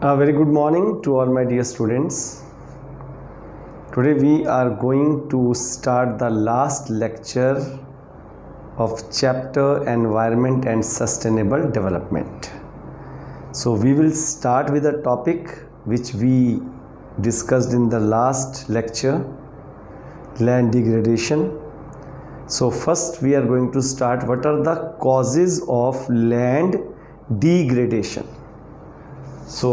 A very good morning to all my dear students. Today we are going to start the last lecture of chapter Environment and Sustainable Development. So we will start with a topic which we discussed in the last lecture, land degradation. So first we are going to start what are the causes of land degradation. So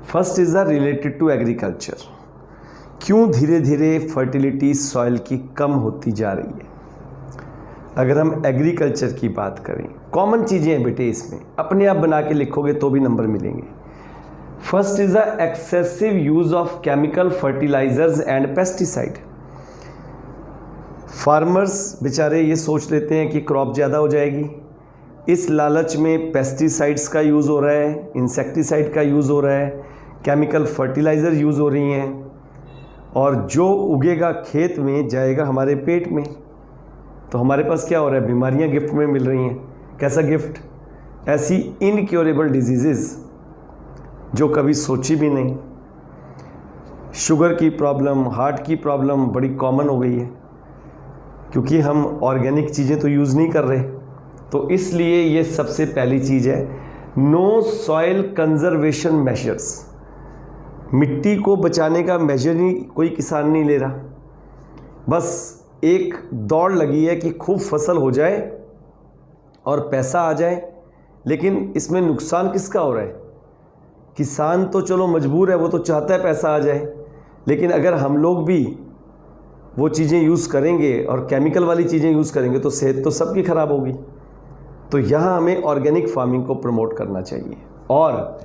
first is the related to agriculture. क्यों धीरे धीरे fertility soil की कम होती जा रही है? अगर हम एग्रीकल्चर की बात करें, कॉमन चीज़ें हैं बेटे, इसमें अपने आप बना के लिखोगे तो भी नंबर मिलेंगे। First is the excessive use of chemical fertilizers and pesticide. Farmers बेचारे ये सोच लेते हैं कि क्रॉप ज़्यादा हो जाएगी, इस लालच में पेस्टिसाइड्स का यूज़ हो रहा है, इंसेक्टिसाइड का यूज़ हो रहा है, केमिकल फर्टिलाइज़र यूज़ हो रही हैं, और जो उगेगा खेत में जाएगा हमारे पेट में। तो हमारे पास क्या हो रहा है? बीमारियां गिफ्ट में मिल रही हैं। कैसा गिफ्ट? ऐसी इनक्योरेबल डिजीज़ जो कभी सोची भी नहीं। शुगर की प्रॉब्लम, हार्ट की प्रॉब्लम बड़ी कॉमन हो गई है, क्योंकि हम ऑर्गेनिक चीज़ें तो यूज़ नहीं कर रहे। तो इसलिए ये सबसे पहली चीज़ है, नो सॉइल कंजर्वेशन मेजर्स। मिट्टी को बचाने का मेजर ही कोई किसान नहीं ले रहा। बस एक दौड़ लगी है कि खूब फसल हो जाए और पैसा आ जाए, लेकिन इसमें नुकसान किसका हो रहा है? किसान तो चलो मजबूर है, वो तो चाहता है पैसा आ जाए, लेकिन अगर हम लोग भी वो चीज़ें यूज़ करेंगे और केमिकल वाली चीज़ें यूज़ करेंगे तो सेहत तो सबकी ख़राब होगी। तो यहाँ हमें ऑर्गेनिक फार्मिंग को प्रमोट करना चाहिए। और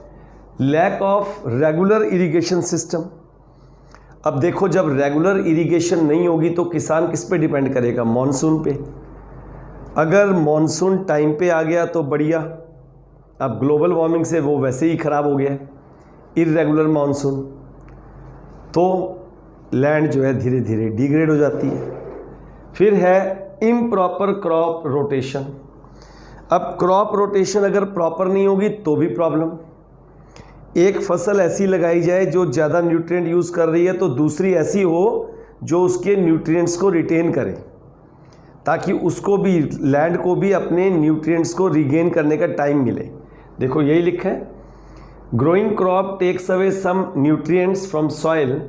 lack of regular irrigation system. अब देखो, जब रेगुलर इरिगेशन नहीं होगी तो किसान किस पे डिपेंड करेगा? मॉनसून पे। अगर मॉनसून टाइम पे आ गया तो बढ़िया, अब ग्लोबल वार्मिंग से वो वैसे ही ख़राब हो गया, इर्रेगुलर मॉनसून, तो लैंड जो है धीरे धीरे डिग्रेड हो जाती है। फिर है इम्प्रॉपर क्रॉप रोटेशन। अब क्रॉप रोटेशन अगर प्रॉपर नहीं होगी तो भी प्रॉब्लम। एक फसल ऐसी लगाई जाए जो ज़्यादा न्यूट्रिएंट यूज़ कर रही है, तो दूसरी ऐसी हो जो उसके न्यूट्रिएंट्स को रिटेन करे, ताकि उसको भी, लैंड को भी अपने न्यूट्रिएंट्स को रिगेन करने का टाइम मिले। देखो यही लिखा है, growing crop takes away some nutrients from soil,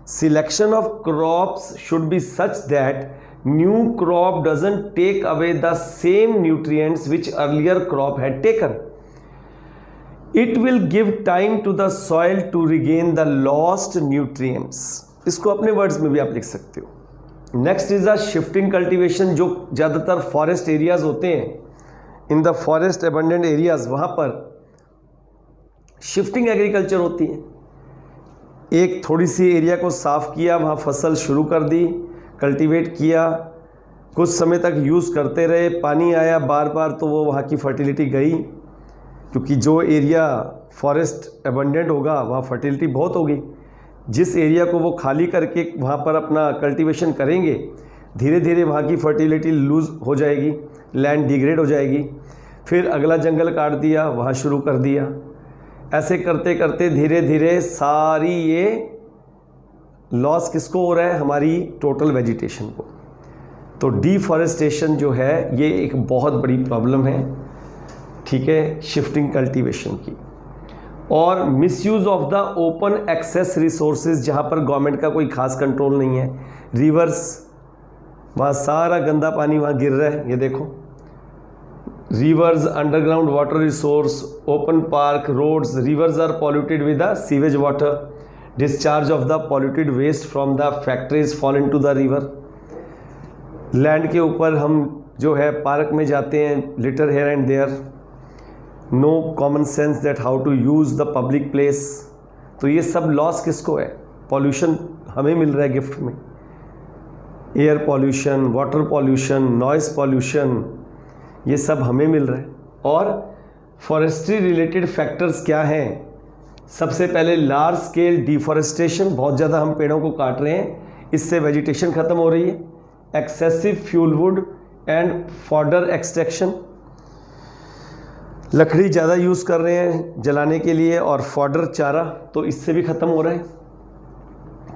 selection of crops should be such that new crop doesn't take away the same nutrients which earlier crop had taken. It will give time to the soil to regain the lost nutrients. इसको अपने words में भी आप लिख सकते हो। Next is the shifting cultivation. जो ज़्यादातर फॉरेस्ट एरियाज होते हैं, in the forest abundant areas, वहाँ पर शिफ्टिंग एग्रीकल्चर होती है। एक थोड़ी सी एरिया को साफ किया, वहाँ फसल शुरू कर दी, कल्टीवेट किया, कुछ समय तक यूज़ करते रहे, पानी आया बार बार, तो वो वहाँ की फर्टिलिटी गई, क्योंकि जो एरिया फॉरेस्ट एबंडेंट होगा वहाँ फर्टिलिटी बहुत होगी। जिस एरिया को वो खाली करके वहाँ पर अपना कल्टीवेशन करेंगे, धीरे धीरे वहाँ की फर्टिलिटी लूज़ हो जाएगी, लैंड डिग्रेड हो जाएगी। फिर अगला जंगल काट दिया, वहाँ शुरू कर दिया। ऐसे करते करते धीरे धीरे सारी ये लॉस किसको हो रहा है? हमारी टोटल वेजिटेशन को। तो डिफॉरेस्टेशन जो है ये एक बहुत बड़ी प्रॉब्लम है, ठीक है, शिफ्टिंग कल्टीवेशन की। और misuse of the open access resources, जहाँ पर गवर्नमेंट का कोई खास कंट्रोल नहीं है। रिवर्स, वहाँ सारा गंदा पानी वहाँ गिर रहा है, ये देखो। Rivers, underground water resource, open park, roads, rivers are polluted with the sewage water. Discharge of the polluted waste from the factories fall into the river. Land के ऊपर हम जो है पार्क में जाते हैं, litter here and there, no common sense that how to use the public place. तो ये सब लॉस किसको है? पॉल्यूशन हमें मिल रहा है गिफ्ट में। Air pollution, water pollution, noise pollution, ये सब हमें मिल रहा है। और फॉरेस्ट्री रिलेटेड फैक्टर्स क्या हैं? सबसे पहले लार्ज स्केल डिफॉरेस्टेशन, बहुत ज़्यादा हम पेड़ों को काट रहे हैं, इससे वेजिटेशन ख़त्म हो रही है। Excessive fuel wood and fodder extraction, लकड़ी ज़्यादा यूज़ कर रहे हैं जलाने के लिए और फॉडर चारा, तो इससे भी ख़त्म हो रहा है।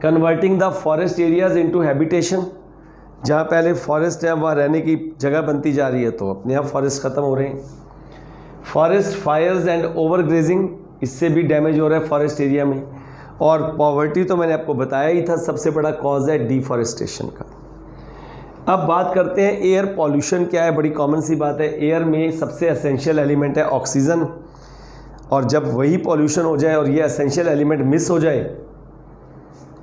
Converting the forest areas into habitation, जहाँ पहले फॉरेस्ट है वहाँ रहने की जगह बनती जा रही है, तो अपने आप फॉरेस्ट ख़त्म हो रहे हैं। फॉरेस्ट फायर्स एंड ओवरग्रेजिंग, इससे भी डैमेज हो रहा है फॉरेस्ट एरिया में। और पॉवर्टी तो मैंने आपको बताया ही था, सबसे बड़ा कॉज है डिफॉरेस्टेशन का। अब बात करते हैं एयर पॉल्यूशन क्या है। बड़ी कॉमन सी बात है, एयर में सबसे एसेंशियल एलिमेंट है ऑक्सीजन, और जब वही पॉल्यूशन हो जाए और ये एसेंशियल एलिमेंट मिस हो जाए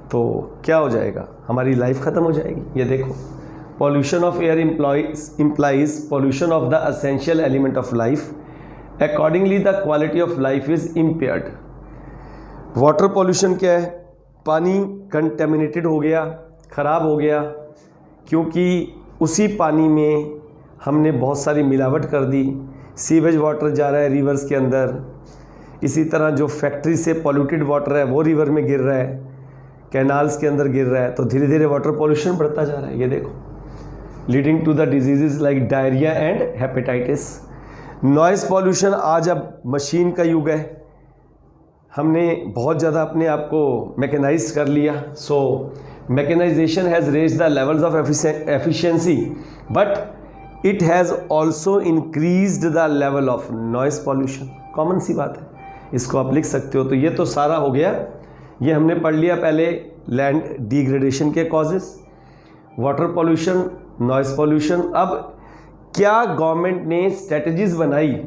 तो क्या हो जाएगा, हमारी लाइफ ख़त्म हो जाएगी। ये देखो, pollution of air implies pollution of the essential element of life, accordingly the quality of life is impaired. Water pollution क्या है, पानी कंटेमिनेटेड हो गया, ख़राब हो गया, क्योंकि उसी पानी में हमने बहुत सारी मिलावट कर दी। सीवेज वाटर जा रहा है रिवर्स के अंदर, इसी तरह जो फैक्ट्री से पॉल्यूटेड वाटर है वो रिवर में गिर रहा है, कैनाल्स के अंदर गिर रहा है, तो धीरे धीरे वाटर पॉल्यूशन बढ़ता जा रहा है। ये देखो, leading to the disease like diarrhoea and hepatitis. Noise pollution, आज अब मशीन का युग है, हमने बहुत ज़्यादा अपने आप को मैकेनाइज कर लिया। So mechanisation has raised the levels of efficiency, but it has also increased the level of noise pollution. Common सी बात है, इसको आप लिख सकते हो। तो ये तो सारा हो गया, ये हमने पढ़ लिया पहले लैंड डिग्रेडेशन के causes, water pollution, noise pollution. अब क्या गवर्नमेंट ने स्ट्रेटजीज बनाई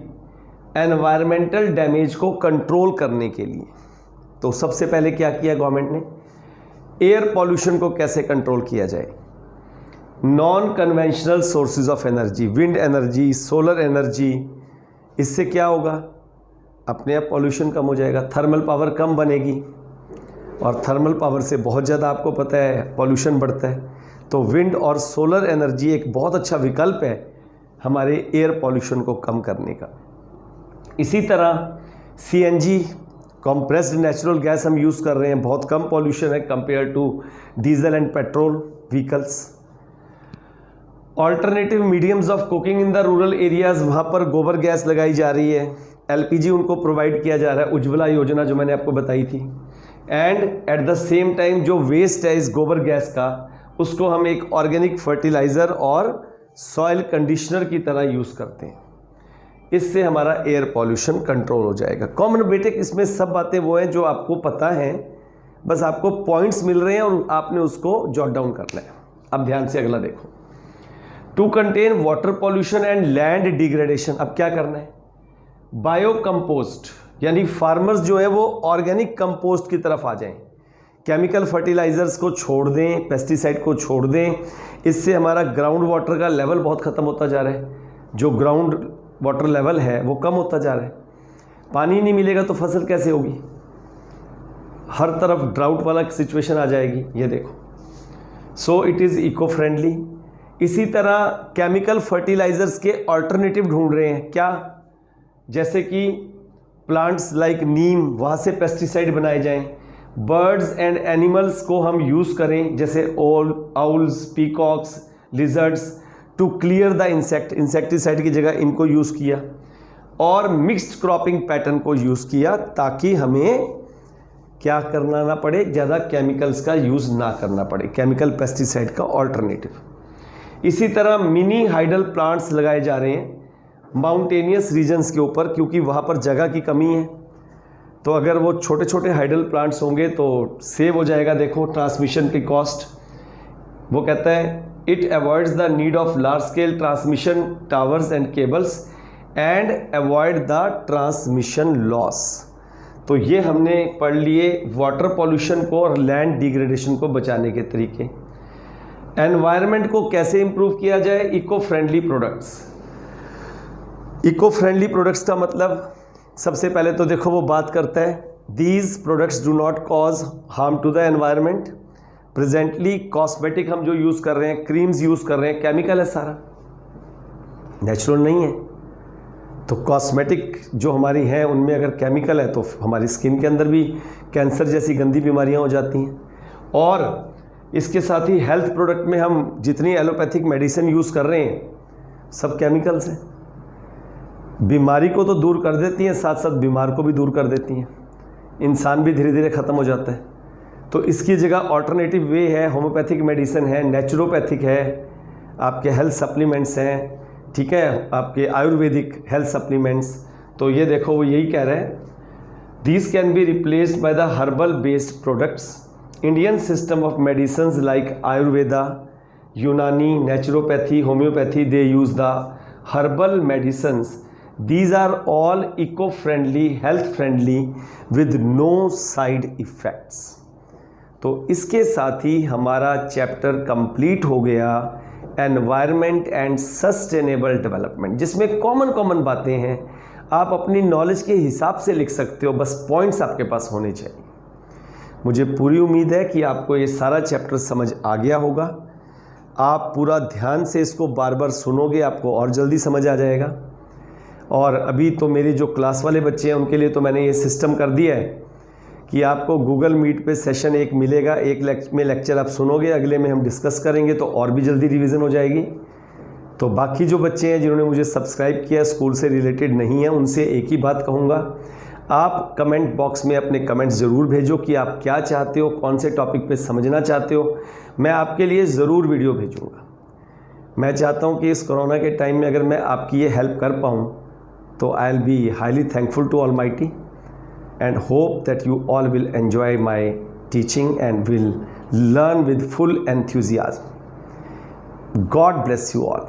एनवायरमेंटल डैमेज को कंट्रोल करने के लिए? तो सबसे पहले क्या किया गवर्नमेंट ने, एयर पॉल्यूशन को कैसे कंट्रोल किया जाए। Non conventional sources of energy, wind energy, solar energy, इससे क्या होगा, अपने आप पॉल्यूशन कम हो जाएगा, थर्मल पावर कम बनेगी, और थर्मल पावर से बहुत ज़्यादा आपको पता है पॉल्यूशन बढ़ता है। तो विंड और सोलर एनर्जी एक बहुत अच्छा विकल्प है हमारे एयर पॉल्यूशन को कम करने का। इसी तरह CNG, कॉम्प्रेस्ड नेचुरल गैस हम यूज़ कर रहे हैं, बहुत कम पॉल्यूशन है compare to diesel and petrol vehicles. Alternative mediums of cooking in the rural areas, वहाँ पर गोबर गैस लगाई जा रही है, LPG उनको प्रोवाइड किया जा रहा है, उज्ज्वला योजना जो मैंने आपको बताई थी। And at the same time जो वेस्ट है इस गोबर गैस का, उसको हम एक ऑर्गेनिक फर्टिलाइज़र और सॉइल कंडीशनर की तरह यूज़ करते हैं। इससे हमारा एयर पॉल्यूशन कंट्रोल हो जाएगा। कॉमन बेटे, इसमें सब बातें वो हैं जो आपको पता हैं, बस आपको पॉइंट्स मिल रहे हैं और आपने उसको जॉट डाउन करना है। अब ध्यान से अगला देखो, to contain water pollution and land degradation. अब क्या करना है, बायो कंपोस्ट, यानी फार्मर्स जो है वो ऑर्गेनिक कंपोस्ट की तरफ आ जाएं, केमिकल फर्टिलाइज़र्स को छोड़ दें, पेस्टिसाइड को छोड़ दें। इससे हमारा ग्राउंड वाटर का लेवल बहुत ख़त्म होता जा रहा है, जो ग्राउंड वाटर लेवल है वो कम होता जा रहा है। पानी नहीं मिलेगा तो फसल कैसे होगी, हर तरफ ड्राउट वाला सिचुएशन आ जाएगी। ये देखो, so it is eco friendly. इसी तरह केमिकल फर्टिलाइज़र्स के अल्टरनेटिव ढूंढ रहे हैं, क्या, जैसे कि प्लांट्स लाइक नीम, वहाँ से पेस्टिसाइड बनाए जाएं, बर्ड्स एंड एनिमल्स को हम यूज़ करें, जैसे owls, peacocks, lizards, to clear the insecticide की जगह इनको यूज़ किया, और मिक्स्ड क्रॉपिंग पैटर्न को यूज़ किया, ताकि हमें क्या करना ना पड़े, ज़्यादा केमिकल्स का यूज़ ना करना पड़े, केमिकल पेस्टिसाइड का ऑल्टरनेटिव। इसी तरह मिनी हाइडल प्लांट्स लगाए जा रहे हैं माउंटेनियस रीजन्स के ऊपर, क्योंकि वहाँ पर जगह की कमी है। तो अगर वो छोटे छोटे हाइडल प्लांट्स होंगे तो सेव हो जाएगा। देखो, ट्रांसमिशन की कॉस्ट, वो कहता है it avoids the need of large scale transmission towers and cables and avoid the transmission loss. तो ये हमने पढ़ लिए वाटर पॉल्यूशन को और लैंड डिग्रेडेशन को बचाने के तरीके। एनवायरनमेंट को कैसे इंप्रूव किया जाए, eco friendly products. Eco friendly products का मतलब, सबसे पहले तो देखो वो बात करता है, these products do not cause harm to the environment. Presently cosmetic हम जो यूज़ कर रहे हैं, क्रीम्स यूज़ कर रहे हैं, केमिकल है सारा, नेचुरल नहीं है। तो कॉस्मेटिक जो हमारी हैं उनमें अगर केमिकल है तो हमारी स्किन के अंदर भी कैंसर जैसी गंदी बीमारियां हो जाती हैं। और इसके साथ ही हेल्थ प्रोडक्ट में हम जितनी एलोपैथिक मेडिसिन यूज़ कर रहे हैं सब केमिकल्स हैं। बीमारी को तो दूर कर देती हैं, साथ साथ बीमार को भी दूर कर देती हैं, इंसान भी धीरे धीरे ख़त्म हो जाता है। तो इसकी जगह ऑल्टरनेटिव वे है, होम्योपैथिक मेडिसिन है, नेचुरोपैथिक है, आपके हेल्थ सप्लीमेंट्स हैं, ठीक है, आपके आयुर्वेदिक हेल्थ सप्लीमेंट्स। तो ये देखो वो यही कह रहे हैं, these can be replaced by the herbal based products. Indian system of medicine like Ayurveda, Unani, naturopathy, homeopathy, they use the herbal medicines. These are all eco-friendly, health friendly with no side effects। तो इसके साथ ही हमारा chapter complete हो गया, environment and sustainable development, जिसमें common बातें हैं, आप अपनी नॉलेज के हिसाब से लिख सकते हो, बस पॉइंट्स आपके पास होने चाहिए। मुझे पूरी उम्मीद है कि आपको ये सारा चैप्टर समझ आ गया होगा। आप पूरा ध्यान से इसको बार बार सुनोगे, आपको और जल्दी समझ आ जाएगा। और अभी तो मेरे जो क्लास वाले बच्चे हैं उनके लिए तो मैंने ये सिस्टम कर दिया है कि आपको गूगल मीट पे सेशन एक मिलेगा, एक लेक्चर आप सुनोगे, अगले में हम डिस्कस करेंगे, तो और भी जल्दी रिवीजन हो जाएगी। तो बाकी जो बच्चे हैं जिन्होंने मुझे सब्सक्राइब किया, स्कूल से रिलेटेड नहीं है, उनसे एक ही बात कहूँगा, आप कमेंट बॉक्स में अपने कमेंट्स ज़रूर भेजो कि आप क्या चाहते हो, कौन से टॉपिक पे समझना चाहते हो। मैं आपके लिए ज़रूर वीडियो भेजूँगा। मैं चाहता हूँ कि इस कोरोना के टाइम में अगर मैं आपकी ये हेल्प कर पाऊँ तो I will be highly thankful to almighty and hope that you all will enjoy my teaching and will learn with full enthusiasm. God bless you all.